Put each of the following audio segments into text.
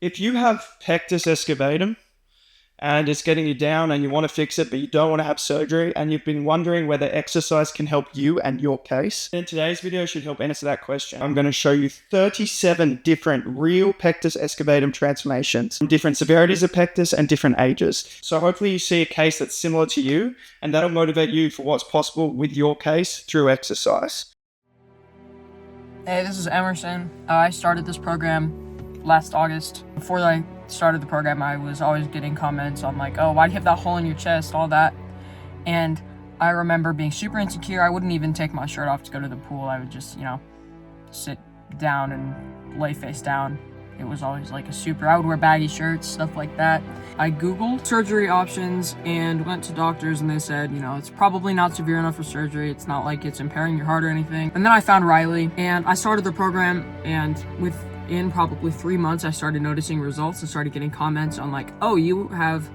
If you have pectus excavatum and it's getting you down and you want to fix it, but you don't want to have surgery, and you've been wondering whether exercise can help you and your case, then today's video should help answer that question. I'm going to show you 37 different real pectus excavatum transformations, different severities of pectus and different ages. So hopefully you see a case that's similar to you, and that'll motivate you for what's possible with your case through exercise. Hey, this is Emerson. I started this program last August. Before I started the program, I was always getting comments on like, oh, why do you have that hole in your chest, all that. And I remember being super insecure. I wouldn't even take my shirt off to go to the pool. I would just, sit down and lay face down. It was always like I would wear baggy shirts, stuff like that. I Googled surgery options and went to doctors, and they said, it's probably not severe enough for surgery. It's not like it's impairing your heart or anything. And then I found Riley, and I started the program, and within probably 3 months, I started noticing results and started getting comments on like, oh, you have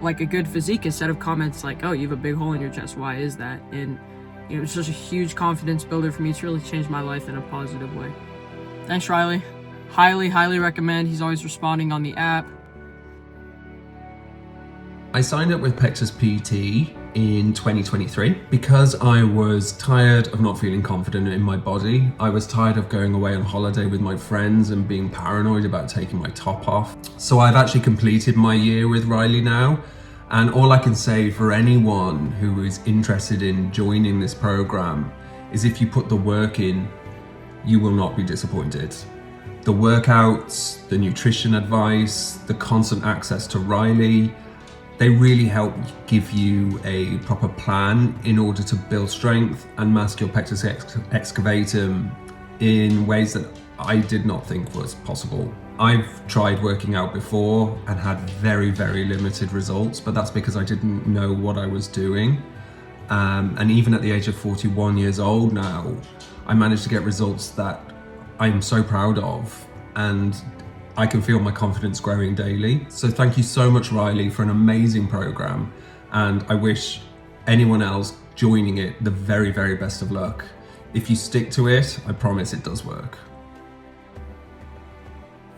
like a good physique, instead of comments like, oh, you have a big hole in your chest. Why is that? And it's just a huge confidence builder for me. It's really changed my life in a positive way. Thanks, Riley. Highly recommend. He's always responding on the app. I signed up with PectusPT in 2023 because I was tired of not feeling confident in my body. I was tired of going away on holiday with my friends and being paranoid about taking my top off. So I've actually completed my year with Riley now. And all I can say for anyone who is interested in joining this program is if you put the work in, you will not be disappointed. The workouts, the nutrition advice, the constant access to Riley, they really help give you a proper plan in order to build strength and master your pectus excavatum in ways that I did not think was possible. I've tried working out before and had very limited results, but that's because I didn't know what I was doing. And even at the age of 41 years old now, I managed to get results that I'm so proud of, and I can feel my confidence growing daily. So thank you so much, Riley, for an amazing program. And I wish anyone else joining it the very best of luck. If you stick to it, I promise it does work.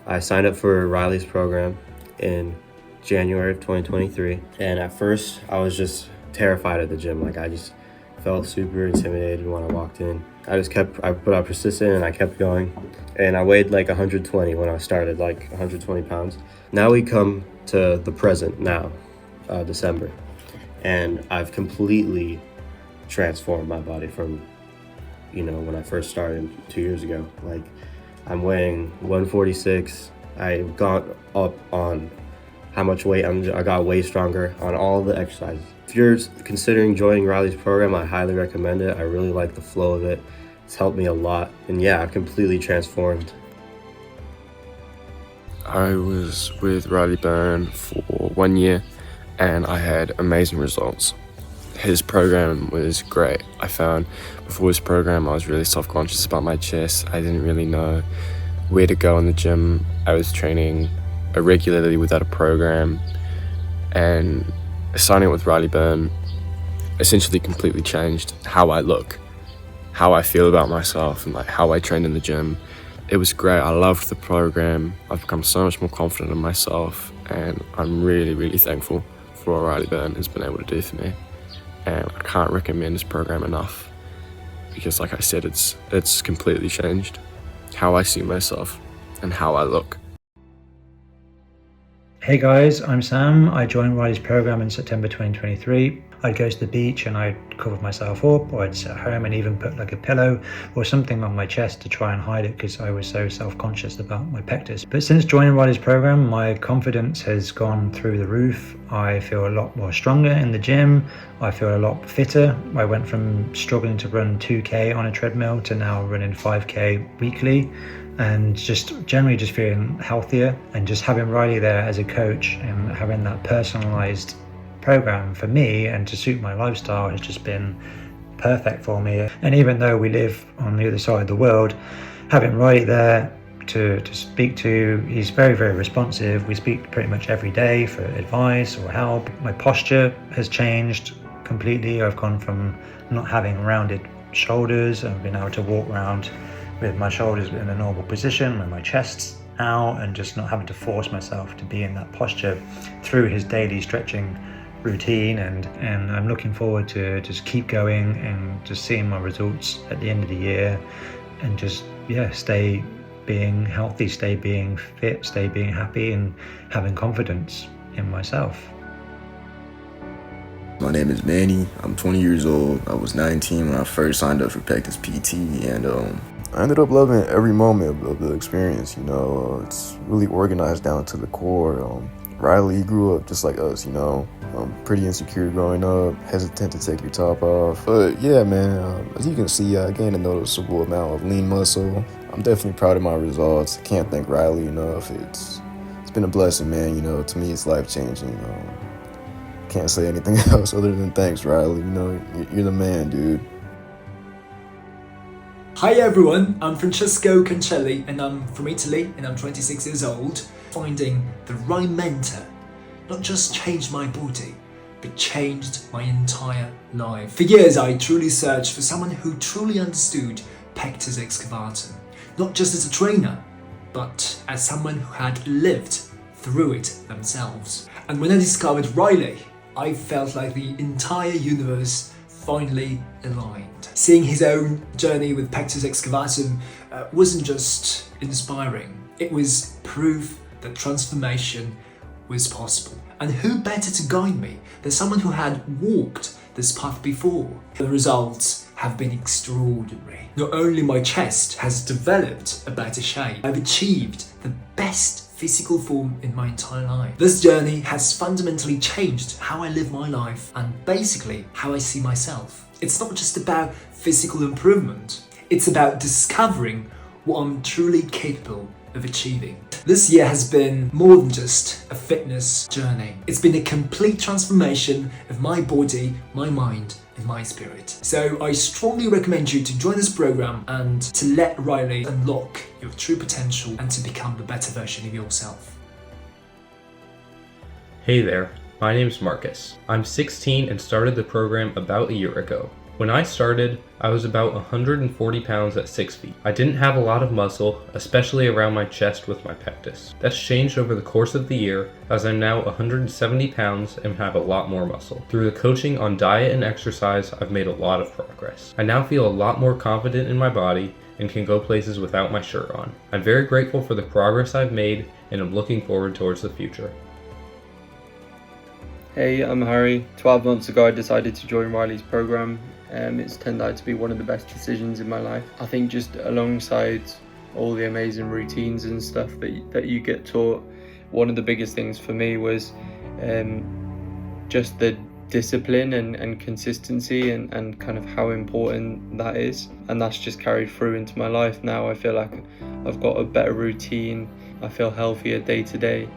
I signed up for Riley's program in January of 2023. And at first I was just terrified at the gym. Like I just felt super intimidated when I walked in. I put out persistent and I kept going. And I weighed like 120 when I started, like 120 pounds. Now we come to the present now, December. And I've completely transformed my body from, when I first started 2 years ago. Like I'm weighing 146. I've gone up on how much weight I got way stronger on all the exercises. If you're considering joining Riley's program, I highly recommend it. I really like the flow of it. It's helped me a lot. And yeah, I've completely transformed. I was with Riley Byrne for 1 year and I had amazing results. His program was great. I found before his program I was really self-conscious about my chest. I didn't really know where to go in the gym. I was training irregularly without a program, and signing up with Riley Byrne essentially completely changed how I look, how I feel about myself, and like how I train in the gym. It was great. I loved the program. I've become so much more confident in myself, and I'm really thankful for what Riley Byrne has been able to do for me. And I can't recommend this program enough because, like I said, it's completely changed how I see myself and how I look. Hey guys, I'm Sam. I joined Riley's program in September 2023. I'd go to the beach and I'd cover myself up, or I'd sit at home and even put like a pillow or something on my chest to try and hide it because I was so self-conscious about my pectus. But since joining Riley's program, my confidence has gone through the roof. I feel a lot more stronger in the gym. I feel a lot fitter. I went from struggling to run 2K on a treadmill to now running 5K weekly, and just generally just feeling healthier. And just having Riley there as a coach and having that personalized program for me and to suit my lifestyle has just been perfect for me. And even though we live on the other side of the world, having Riley there to speak to, he's very responsive. We speak pretty much every day for advice or help. My posture has changed completely. I've gone from not having rounded shoulders. I've been able to walk around with my shoulders in a normal position, and my chest out and just not having to force myself to be in that posture through his daily stretching routine. And I'm looking forward to just keep going and just seeing my results at the end of the year, and just stay being healthy, stay being fit, stay being happy, and having confidence in myself. My name is Manny. I'm 20 years old. I was 19 when I first signed up for PectusPT, and I ended up loving every moment of the experience. It's really organized down to the core. Riley grew up just like us, pretty insecure growing up, hesitant to take your top off. But yeah, man, as you can see, I gained a noticeable amount of lean muscle. I'm definitely proud of my results. I can't thank Riley enough. It's been a blessing, man. To me, it's life-changing. Can't say anything else other than thanks, Riley. You're the man, dude. Hi everyone, I'm Francesco Cancelli and I'm from Italy and I'm 26 years old. Finding the right mentor not just changed my body, but changed my entire life. For years I truly searched for someone who truly understood Pectus Excavatum, not just as a trainer, but as someone who had lived through it themselves. And when I discovered Riley, I felt like the entire universe finally aligned. Seeing his own journey with Pectus Excavatum wasn't just inspiring, it was proof that transformation was possible. And who better to guide me than someone who had walked this path before? The results have been extraordinary. Not only my chest has developed a better shape, I've achieved the best physical form in my entire life. This journey has fundamentally changed how I live my life and basically how I see myself. It's not just about physical improvement, it's about discovering what I'm truly capable of achieving. This year has been more than just a fitness journey. It's been a complete transformation of my body, my mind, and my spirit. So I strongly recommend you to join this program and to let Riley unlock your true potential and to become the better version of yourself. Hey there, my name's Marcus. I'm 16 and started the program about a year ago. When I started, I was about 140 pounds at 6 feet. I didn't have a lot of muscle, especially around my chest with my pectus. That's changed over the course of the year, as I'm now 170 pounds and have a lot more muscle. Through the coaching on diet and exercise, I've made a lot of progress. I now feel a lot more confident in my body and can go places without my shirt on. I'm very grateful for the progress I've made, and I'm looking forward towards the future. Hey, I'm Harry. 12 months ago I decided to join Riley's program. It's turned out to be one of the best decisions in my life. I think just alongside all the amazing routines and stuff that you get taught, one of the biggest things for me was just the discipline and consistency and kind of how important that is. And that's just carried through into my life now. I feel like I've got a better routine. I feel healthier day to day.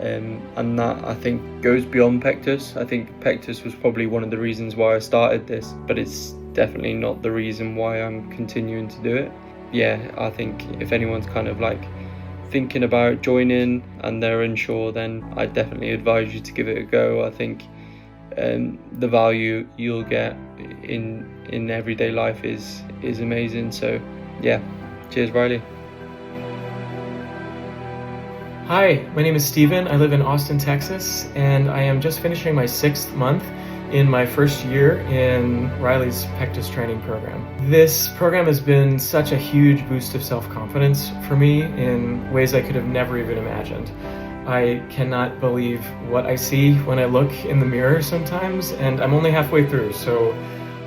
And that, I think, goes beyond Pectus. I think Pectus was probably one of the reasons why I started this, but it's definitely not the reason why I'm continuing to do it. Yeah, I think if anyone's kind of like thinking about joining and they're unsure, then I definitely advise you to give it a go. I think the value you'll get in everyday life is amazing. So yeah, cheers Riley. Hi, my name is Steven. I live in Austin, Texas, and I am just finishing my 6th month in my first year in Riley's Pectus training program. This program has been such a huge boost of self-confidence for me in ways I could have never even imagined. I cannot believe what I see when I look in the mirror sometimes, and I'm only halfway through, so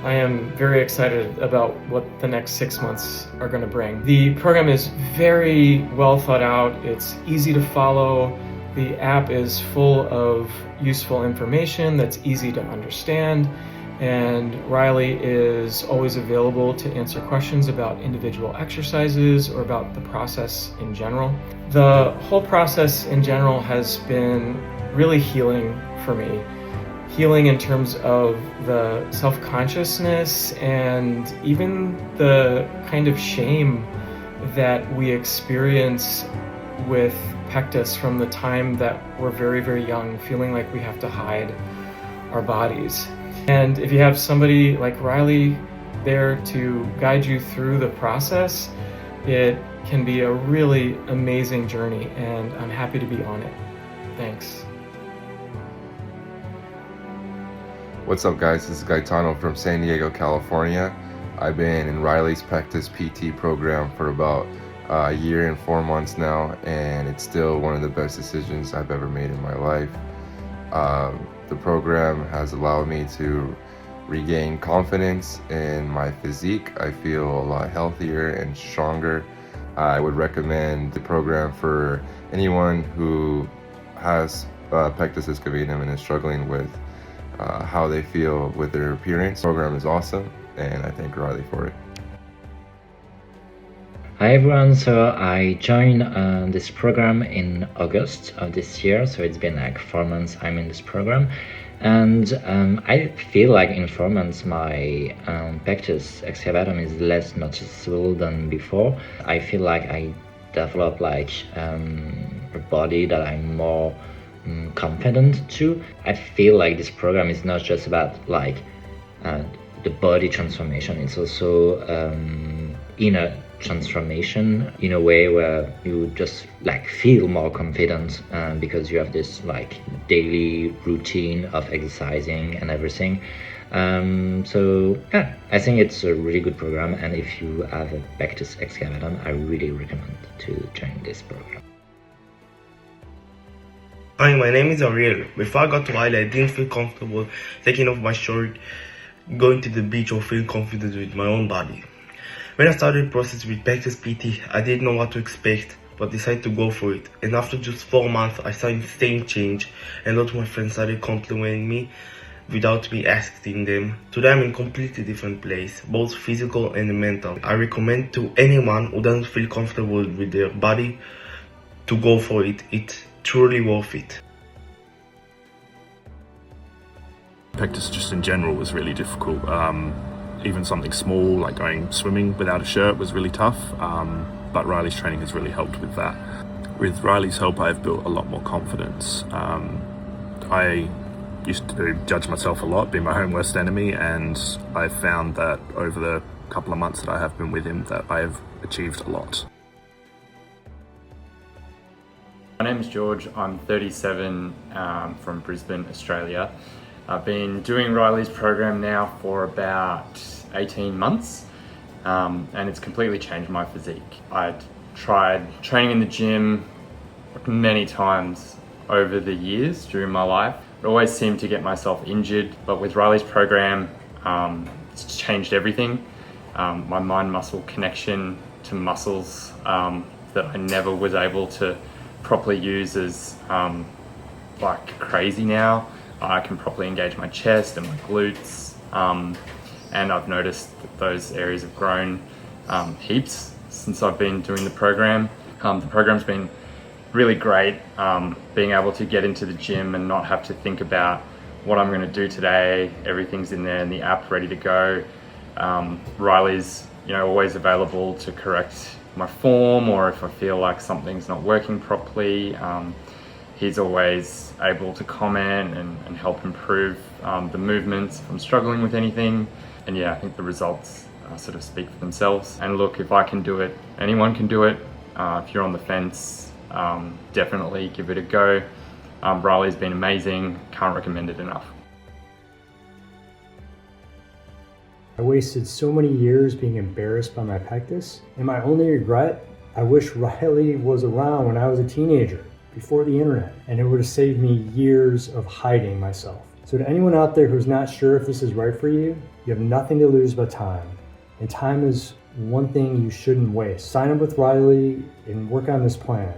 I am very excited about what the next 6 months are going to bring. The program is very well thought out. It's easy to follow. The app is full of useful information that's easy to understand. And Riley is always available to answer questions about individual exercises or about the process in general. The whole process in general has been really healing for me. Healing in terms of the self-consciousness and even the kind of shame that we experience with Pectus from the time that we're very, very young, feeling like we have to hide our bodies. And if you have somebody like Riley there to guide you through the process, It can be a really amazing journey, and I'm happy to be on it. Thanks. What's up, guys? This is Gaetano from San Diego, California. I've been in Riley's Pectus PT program for about a year and 4 months now, and it's still one of the best decisions I've ever made in my life. The program has allowed me to regain confidence in my physique. I feel a lot healthier and stronger. I would recommend the program for anyone who has Pectus Excavatum and is struggling with how they feel with their appearance. The program is awesome, and I thank Riley for it. Hi everyone, so I joined this program in August of this year, so it's been like 4 months I'm in this program, and I feel like in 4 months my Pectus Excavatum is less noticeable than before. I feel like I developed like a body that I'm more confident to. I feel like this program is not just about like the body transformation, it's also inner transformation in a way where you just like feel more confident because you have this like daily routine of exercising and everything. So yeah, I think it's a really good program, and if you have a Pectus Excavatum, I really recommend to join this program. Hi, my name is Ariel. Before I got to Riley, I didn't feel comfortable taking off my shirt, going to the beach, or feeling confident with my own body. When I started the process with PectusPT, I didn't know what to expect, but decided to go for it. And after just 4 months, I started seeing change, and a lot of my friends started complimenting me without me asking them. Today I'm in a completely different place, both physical and mental. I recommend to anyone who doesn't feel comfortable with their body to go for it. It's truly worth it. Pectus just in general was really difficult. Even something small like going swimming without a shirt was really tough, but Riley's training has really helped with that. With Riley's help, I've built a lot more confidence. I used to judge myself a lot, be my own worst enemy, and I've found that over the couple of months that I have been with him that I have achieved a lot. My name is George, I'm 37, from Brisbane, Australia. I've been doing Riley's program now for about 18 months, and it's completely changed my physique. I tried training in the gym many times over the years during my life. I always seemed to get myself injured, but with Riley's program, it's changed everything. My mind-muscle connection to muscles that I never was able to properly use is like crazy now. I can properly engage my chest and my glutes, and I've noticed that those areas have grown heaps since I've been doing the program. The program's been really great, being able to get into the gym and not have to think about what I'm going to do today. Everything's in there in the app ready to go. Riley's always available to correct my form, or if I feel like something's not working properly. He's always able to comment and help improve the movements if I'm struggling with anything. And yeah, I think the results sort of speak for themselves. And look, if I can do it, anyone can do it. If you're on the fence, definitely give it a go. Riley's been amazing, can't recommend it enough. I wasted so many years being embarrassed by my pectus, and my only regret, I wish Riley was around when I was a teenager, before the internet, and it would have saved me years of hiding myself. So to anyone out there who's not sure if this is right for you, you have nothing to lose but time. And time is one thing you shouldn't waste. Sign up with Riley and work on this plan.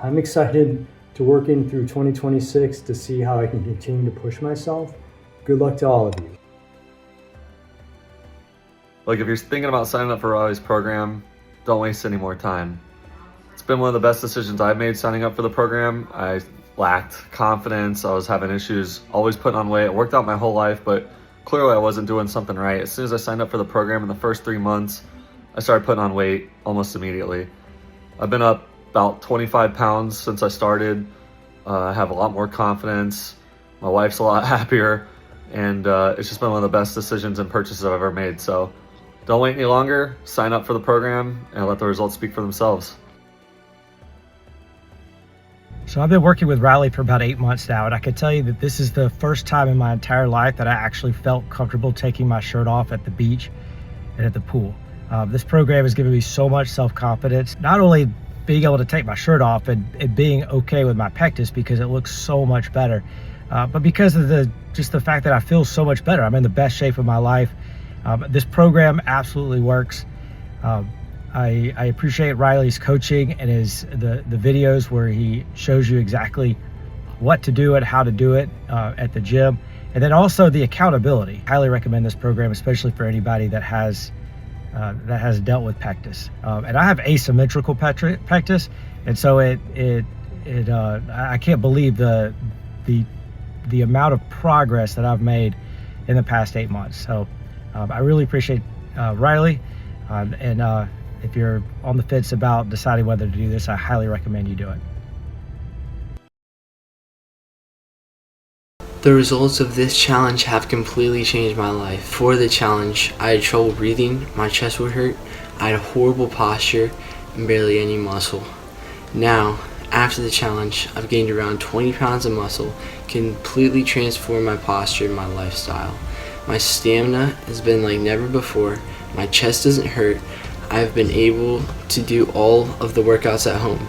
I'm excited to work in through 2026 to see how I can continue to push myself. Good luck to all of you. Like, if you're thinking about signing up for Riley's program, don't waste any more time. It's been one of the best decisions I've made signing up for the program. I lacked confidence, I was having issues, always putting on weight. It worked out my whole life, but clearly I wasn't doing something right. As soon as I signed up for the program in the first 3 months, I started putting on weight almost immediately. I've been up about 25 pounds since I started. I have a lot more confidence. My wife's a lot happier, and it's just been one of the best decisions and purchases I've ever made. So Don't wait any longer, sign up for the program and let the results speak for themselves. So I've been working with Riley for about 8 months now, and I can tell you that this is the first time in my entire life that I actually felt comfortable taking my shirt off at the beach and at the pool. This program has given me so much self-confidence, not only being able to take my shirt off and being okay with my pectus because it looks so much better, but because of just the fact that I feel so much better. I'm in the best shape of my life. This program absolutely works. I appreciate Riley's coaching and the videos where he shows you exactly what to do and how to do it at the gym. And then also the accountability. Highly recommend this program, especially for anybody that has dealt with pectus. And I have asymmetrical pectus, and so I can't believe the amount of progress that I've made in the past 8 months. So I really appreciate Riley, and if you're on the fence about deciding whether to do this, I highly recommend you do it. The results of this challenge have completely changed my life. For the challenge, I had trouble breathing, my chest would hurt, I had horrible posture, and barely any muscle. Now, after the challenge, I've gained around 20 pounds of muscle, completely transformed my posture and my lifestyle. My stamina has been like never before, my chest doesn't hurt, I've been able to do all of the workouts at home.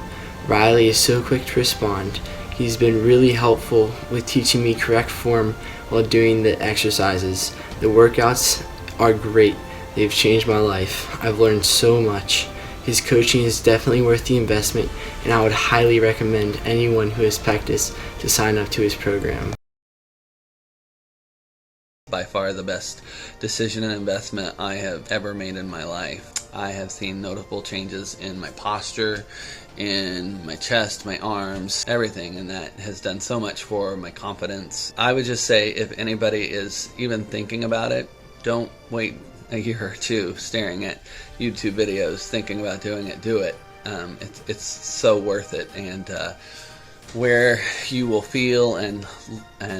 Riley is so quick to respond. He's been really helpful with teaching me correct form while doing the exercises. The workouts are great. They've changed my life. I've learned so much. His coaching is definitely worth the investment, and I would highly recommend anyone who has pectus to sign up to his program. By far the best decision and investment I have ever made in my life. I have seen notable changes in my posture, in my chest, my arms, everything, and that has done so much for my confidence. I would just say if anybody is even thinking about it, don't wait a year or two staring at YouTube videos thinking about doing it. Do it. It's so worth it, and where you will feel and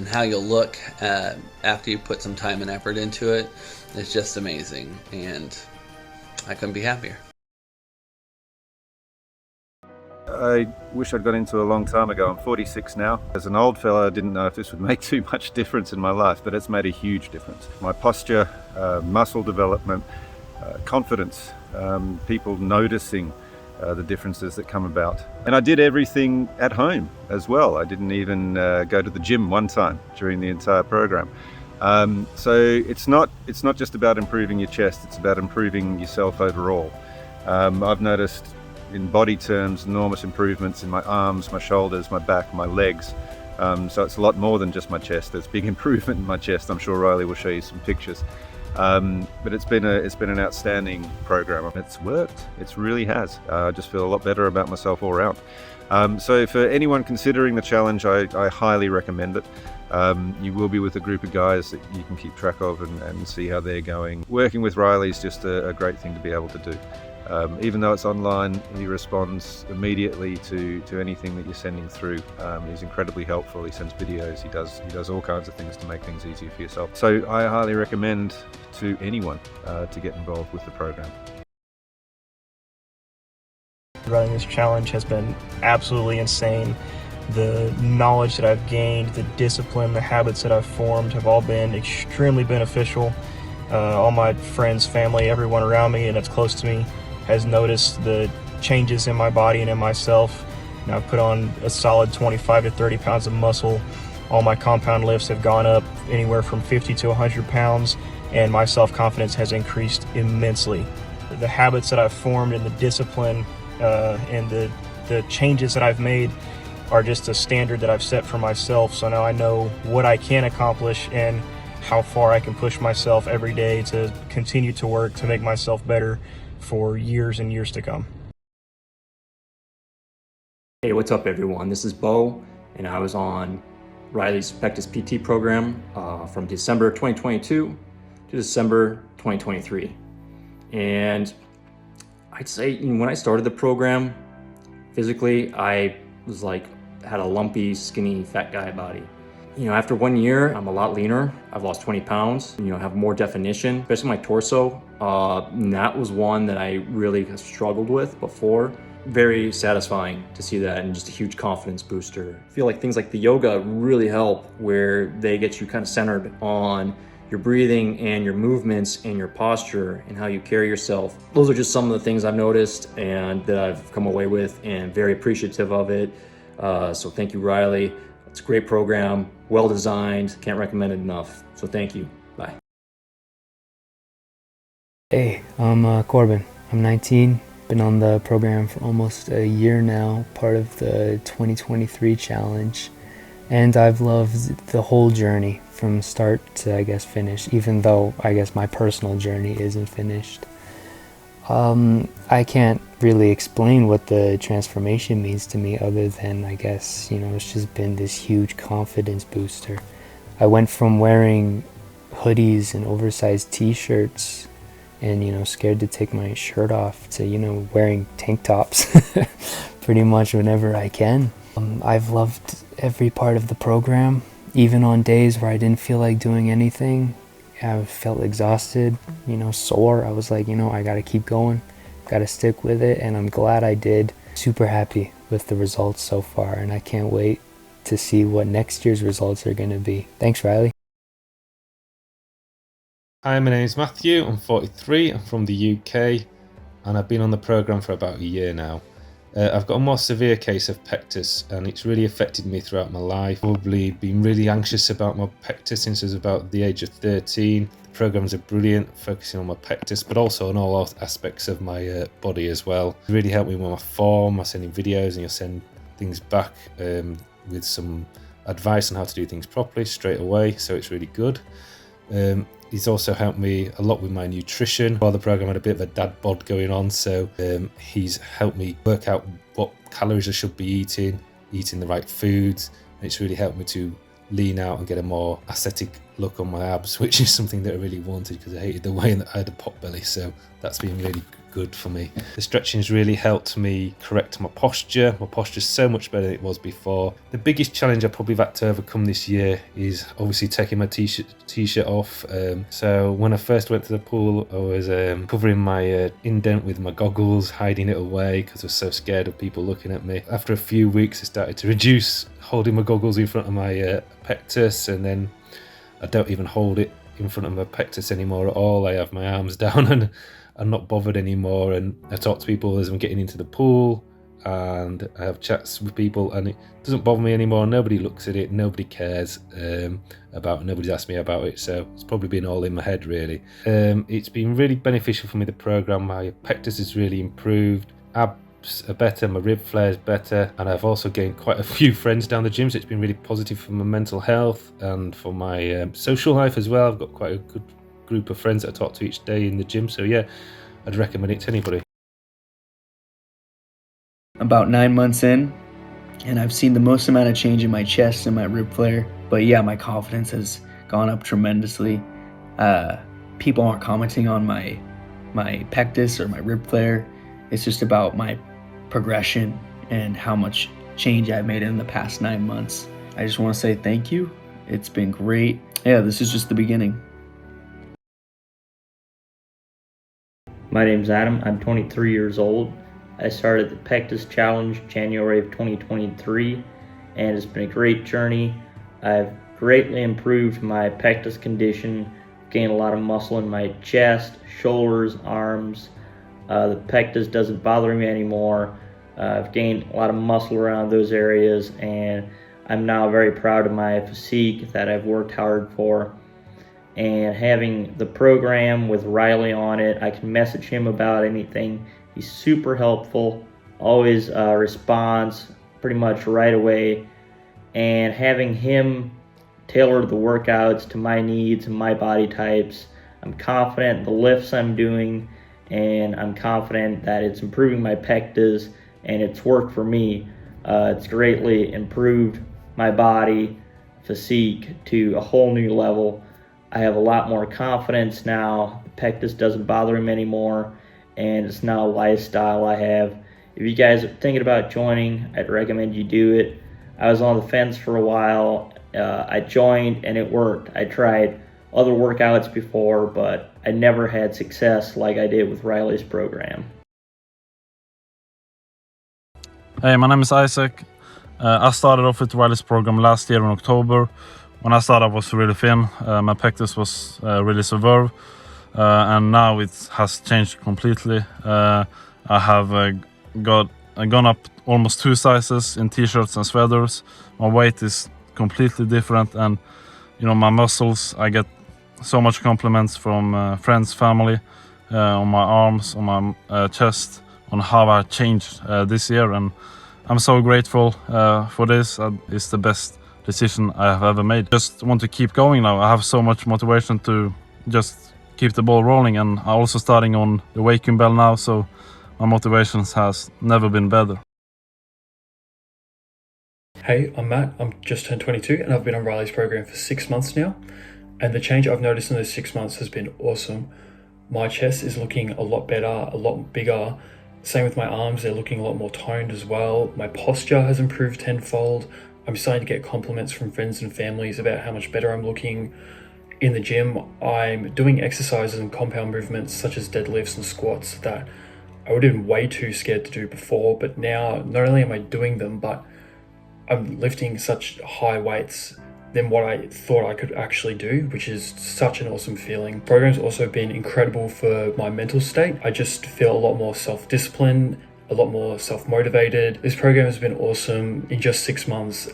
how you'll look after you put some time and effort into it is just amazing, and I couldn't be happier. I wish I'd got into a long time ago. I'm 46 now. As an old fella, I didn't know if this would make too much difference in my life, but it's made a huge difference. My posture, muscle development, confidence, people noticing the differences that come about. And I did everything at home as well. I didn't even go to the gym one time during the entire program. So it's not just about improving your chest, it's about improving yourself overall. I've noticed in body terms enormous improvements in my arms, my shoulders, my back, my legs. So it's a lot more than just my chest. There's big improvement in my chest. I'm sure Riley will show you some pictures. But it's been an outstanding program. It's worked. It really has. I just feel a lot better about myself all around. So for anyone considering the challenge, I highly recommend it. You will be with a group of guys that you can keep track of and see how they're going. Working with Riley is just a great thing to be able to do. Even though it's online, he responds immediately to anything that you're sending through. He's incredibly helpful. He sends videos. He does all kinds of things to make things easier for yourself. So I highly recommend to anyone to get involved with the program. Running this challenge has been absolutely insane. The knowledge that I've gained, the discipline, the habits that I've formed have all been extremely beneficial. All my friends, family, everyone around me and that's close to me has noticed the changes in my body and in myself. And I've put on a solid 25 to 30 pounds of muscle. All my compound lifts have gone up anywhere from 50 to 100 pounds, and my self-confidence has increased immensely. The habits that I've formed and the discipline and the changes that I've made are just a standard that I've set for myself. So now I know what I can accomplish and how far I can push myself every day to continue to work to make myself better for years and years to come. Hey, what's up everyone? This is Bo, and I was on Riley's PectusPT program from December 2022 to December 2023. And I'd say when I started the program, physically, I was had a lumpy, skinny, fat guy body. After 1 year, I'm a lot leaner. I've lost 20 pounds, have more definition, especially my torso. That was one that I really struggled with before. Very satisfying to see that, and just a huge confidence booster. I feel like things like the yoga really help, where they get you kind of centered on your breathing and your movements and your posture and how you carry yourself. Those are just some of the things I've noticed and that I've come away with, and very appreciative of it. So thank you, Riley. It's a great program, well designed, can't recommend it enough. So thank you, bye. Hey, I'm Corbin. I'm 19, been on the program for almost a year now, part of the 2023 challenge. And I've loved the whole journey from start to, I guess, finish, even though I guess my personal journey isn't finished. I can't really explain what the transformation means to me other than, I guess, it's just been this huge confidence booster. I went from wearing hoodies and oversized t-shirts and, scared to take my shirt off to, wearing tank tops pretty much whenever I can. I've loved every part of the program, even on days where I didn't feel like doing anything. I felt exhausted, sore. I was like, I gotta keep going, gotta stick with it, and I'm glad I did. Super happy with the results so far, and I can't wait to see what next year's results are gonna be. Thanks, Riley. Hi, my name is Matthew. I'm 43. I'm from the UK, and I've been on the program for about a year now. I've got a more severe case of pectus, and it's really affected me throughout my life. Probably been really anxious about my pectus since I was about the age of 13. The programs are brilliant, focusing on my pectus, but also on all aspects of my body as well. It really helped me with my form. I send in videos and you'll send things back with some advice on how to do things properly straight away, so it's really good. He's also helped me a lot with my nutrition. While the program had a bit of a dad bod going on, so he's helped me work out what calories I should be eating the right foods. And it's really helped me to lean out and get a more aesthetic look on my abs, which is something that I really wanted because I hated the way that I had a pot belly, so that's been really good for me. The stretching's really helped me correct my posture. My posture's so much better than it was before. The biggest challenge I probably have had to overcome this year is obviously taking my t-shirt off. So when I first went to the pool, I was covering my indent with my goggles, hiding it away because I was so scared of people looking at me. After a few weeks, I started to reduce holding my goggles in front of my pectus, and then I don't even hold it in front of my pectus anymore at all. I have my arms down and I'm not bothered anymore, and I talk to people as I'm getting into the pool and I have chats with people, and it doesn't bother me anymore. Nobody looks at it, nobody cares about it, nobody's asked me about it, so it's probably been all in my head really. It's been really beneficial for me, the program. My pectus has really improved, abs are better, my rib flare is better, and I've also gained quite a few friends down the gym, so it's been really positive for my mental health and for my social life as well. I've got quite a good group of friends that I talk to each day in the gym, so yeah, I'd recommend it to anybody. About 9 months in, and I've seen the most amount of change in my chest and my rib flare, but yeah, my confidence has gone up tremendously. People aren't commenting on my pectus or my rib flare. It's just about my progression and how much change I've made in the past 9 months. I just want to say thank you. It's been great. Yeah, this is just the beginning. My name's Adam. I'm 23 years old. I started the Pectus Challenge January of 2023, and it's been a great journey. I've greatly improved my pectus condition, gained a lot of muscle in my chest, shoulders, arms. The pectus doesn't bother me anymore. I've gained a lot of muscle around those areas, and I'm now very proud of my physique that I've worked hard for. And having the program with Riley on it, I can message him about anything. He's super helpful, always responds pretty much right away. And having him tailor the workouts to my needs and my body types, I'm confident in the lifts I'm doing, and I'm confident that it's improving my pectus, and it's worked for me. It's greatly improved my body physique to a whole new level. I have a lot more confidence now. The pectus doesn't bother him anymore, and it's now a lifestyle I have. If you guys are thinking about joining, I'd recommend you do it. I was on the fence for a while, I joined and it worked. I tried other workouts before, but I never had success like I did with Riley's program. Hey, my name is Isaac. I started off with Riley's program last year in October. When I started, I was really thin. My pectus was really severe, and now it has changed completely. I have gone up almost 2 sizes in t-shirts and sweaters. My weight is completely different, and my muscles, I get so much compliments from friends, family, on my arms, on my chest, on how I changed this year, and I'm so grateful for this. It's the best decision I have ever made. Just want to keep going now. I have so much motivation to just keep the ball rolling, and I'm also starting on the waking bell now, so my motivation has never been better. Hey, I'm Matt. I'm just turned 22 and I've been on Riley's program for 6 months now. And the change I've noticed in those 6 months has been awesome. My chest is looking a lot better, a lot bigger. Same with my arms, they're looking a lot more toned as well. My posture has improved tenfold. I'm starting to get compliments from friends and families about how much better I'm looking. In the gym, I'm doing exercises and compound movements such as deadlifts and squats that I would have been way too scared to do before, but now not only am I doing them, but I'm lifting such high weights than what I thought I could actually do, which is such an awesome feeling. The program's also been incredible for my mental state. I just feel a lot more self-disciplined, a lot more self-motivated. This program has been awesome in just 6 months.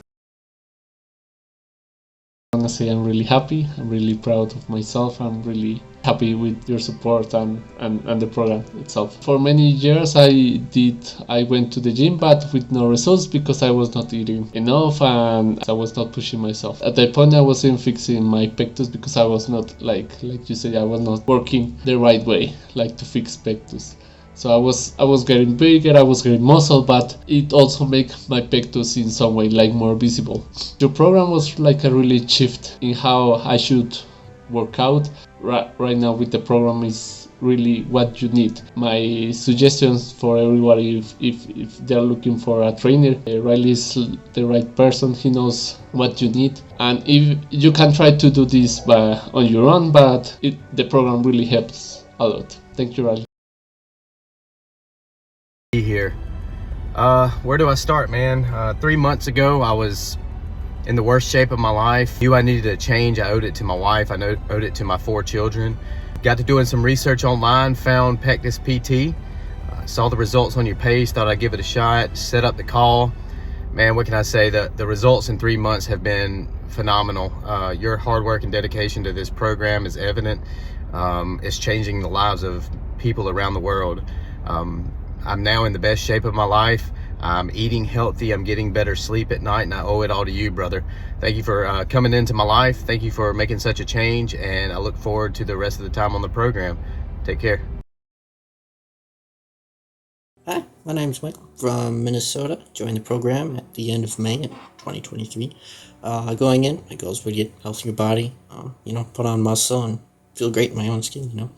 Honestly, I'm really happy. I'm really proud of myself. I'm really happy with your support and the program itself. For many years I went to the gym, but with no results because I was not eating enough and I was not pushing myself. At that point I wasn't fixing my pectus because I was not, like you said, I was not working the right way, like to fix pectus. So I was getting bigger, I was getting muscle, but it also made my pectus in some way like more visible. Your program was like a really shift in how I should work out. Right now with the program is really what you need. My suggestions for everybody, if they're looking for a trainer, Riley is the right person. He knows what you need, and if you can try to do this on your own, but the program really helps a lot. Thank you, Riley. Here. Where do I start, man? 3 months ago, I was in the worst shape of my life. Knew I needed a change. I owed it to my wife. I owed it to my 4 children. Got to doing some research online, found PectusPT. Saw the results on your page, thought I'd give it a shot, set up the call. Man, what can I say? The results in 3 months have been phenomenal. Your hard work and dedication to this program is evident. It's changing the lives of people around the world. I'm now in the best shape of my life. I'm eating healthy. I'm getting better sleep at night, and I owe it all to you, brother. Thank you for coming into my life. Thank you for making such a change, and I look forward to the rest of the time on the program. Take care. Hi, my name's Michael from Minnesota. Joined the program at the end of May in 2023. Going in, my goals were to get healthier body, put on muscle and feel great in my own skin,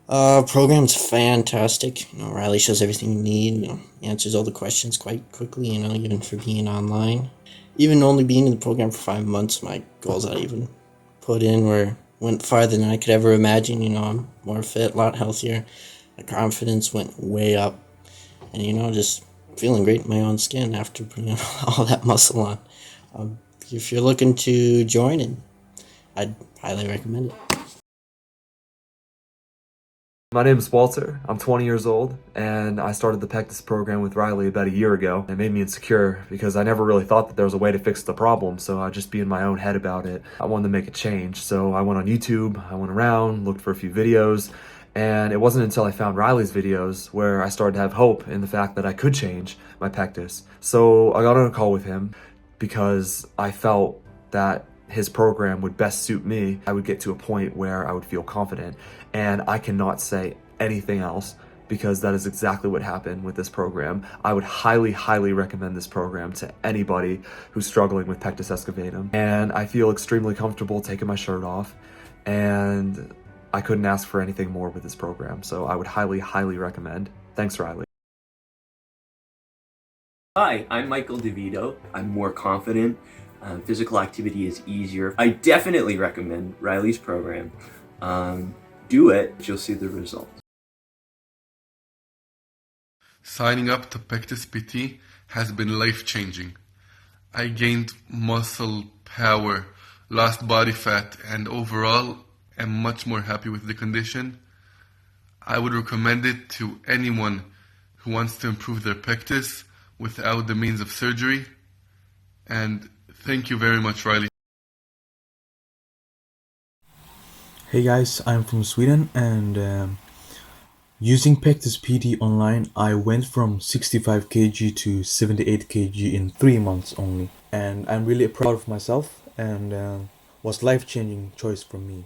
Program's fantastic. Riley shows everything you need, answers all the questions quite quickly, even for being online. Even only being in the program for 5 months, my goals I even put in went farther than I could ever imagine. I'm more fit, a lot healthier. My confidence went way up. And, just feeling great in my own skin after putting all that muscle on. If you're looking to join, I'd highly recommend it. My name is Walter. I'm 20 years old, and I started the Pectus program with Riley about a year ago. It made me insecure because I never really thought that there was a way to fix the problem, so I'd just be in my own head about it. I wanted to make a change, so I went on YouTube, I went around, looked for a few videos, and it wasn't until I found Riley's videos where I started to have hope in the fact that I could change my pectus. So I got on a call with him because I felt that his program would best suit me. I would get to a point where I would feel confident, and I cannot say anything else because that is exactly what happened with this program. I would highly, highly recommend this program to anybody who's struggling with Pectus Excavatum. And I feel extremely comfortable taking my shirt off, and I couldn't ask for anything more with this program. So I would highly, highly recommend. Thanks, Riley. Hi, I'm Michael DeVito. I'm more confident. Physical activity is easier. I definitely recommend Riley's program. Do it, you'll see the results. Signing up to PectusPT has been life-changing. I gained muscle, power, lost body fat, and overall am much more happy with the condition. I would recommend it to anyone who wants to improve their pectus without the means of surgery. And thank you very much, Riley. Hey guys, I'm from Sweden, and using PectusPT online, I went from 65 kg to 78 kg in 3 months only. And I'm really proud of myself, and was life-changing choice for me.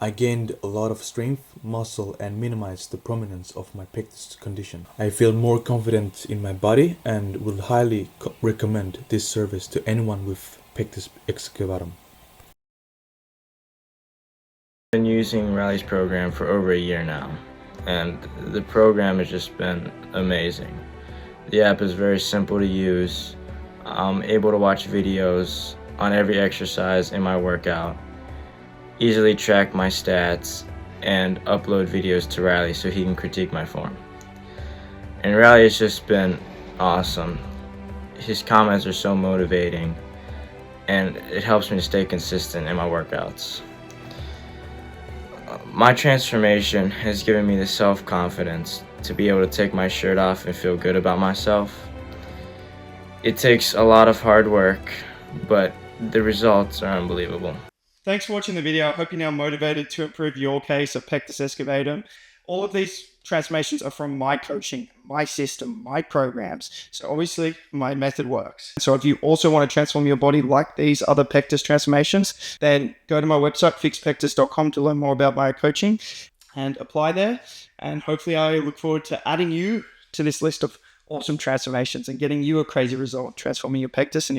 I gained a lot of strength, muscle, and minimized the prominence of my pectus condition. I feel more confident in my body and will highly recommend this service to anyone with Pectus Excavatum. I've been using Riley's program for over a year now, and the program has just been amazing. The app is very simple to use. I'm able to watch videos on every exercise in my workout, easily track my stats, and upload videos to Riley so he can critique my form. And Riley has just been awesome. His comments are so motivating, and it helps me to stay consistent in my workouts. My transformation has given me the self-confidence to be able to take my shirt off and feel good about myself. It takes a lot of hard work, but the results are unbelievable. Thanks for watching the video. I hope you're now motivated to improve your case of Pectus Excavatum. All of these transformations are from my coaching, my system, my programs. So obviously my method works. So if you also want to transform your body like these other Pectus transformations, then go to my website, fixpectus.com, to learn more about my coaching and apply there. And hopefully I look forward to adding you to this list of awesome transformations and getting you a crazy result, transforming your pectus and your